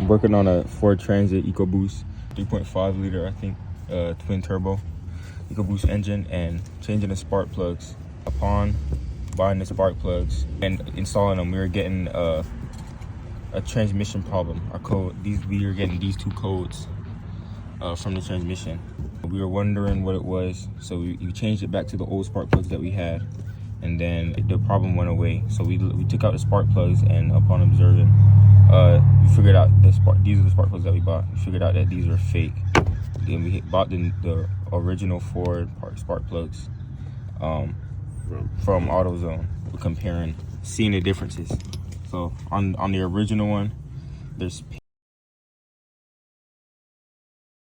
working on a Ford Transit EcoBoost 3.5 liter, I think, twin turbo EcoBoost engine, and changing the spark plugs. Upon buying the spark plugs and installing them, we were getting a transmission problem. We were getting these two codes from the transmission. We were wondering what it was, so we changed it back to the old spark plugs that we had, and then the problem went away. So we took out the spark plugs, and upon observing, we figured out these are the spark plugs that we bought. We figured out that these were fake. Then we bought the original Ford spark plugs from AUTOZONE. We're comparing, seeing the differences. So on the original one, there's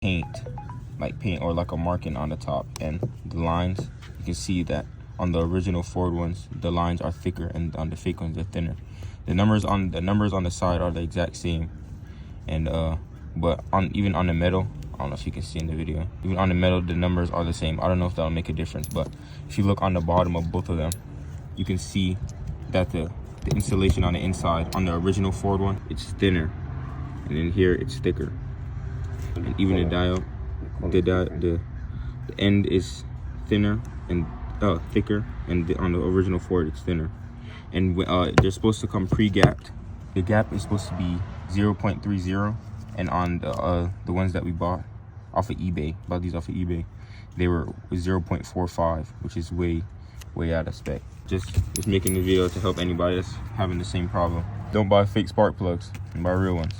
paint or like a marking on the top, and the lines, you can see that on the original Ford ones the lines are thicker, and on the fake ones they're thinner. The numbers on the side are the exact same, and but even on the metal, I don't know if you can see in the video, even on the metal the numbers are the same. I don't know if that'll make a difference, but if you look on the bottom of both of them, you can see that the insulation on the inside on the original Ford one, it's thinner, and in here it's thicker. And even the dial, the end is thinner and thicker, and on the original Ford it's thinner. And they're supposed to come pre-gapped. The gap is supposed to be 0.30, and on the ones that we bought off of eBay, they were 0.45, which is way out of spec. Just making the video to help anybody that's having the same problem. Don't buy fake spark plugs, and buy real ones.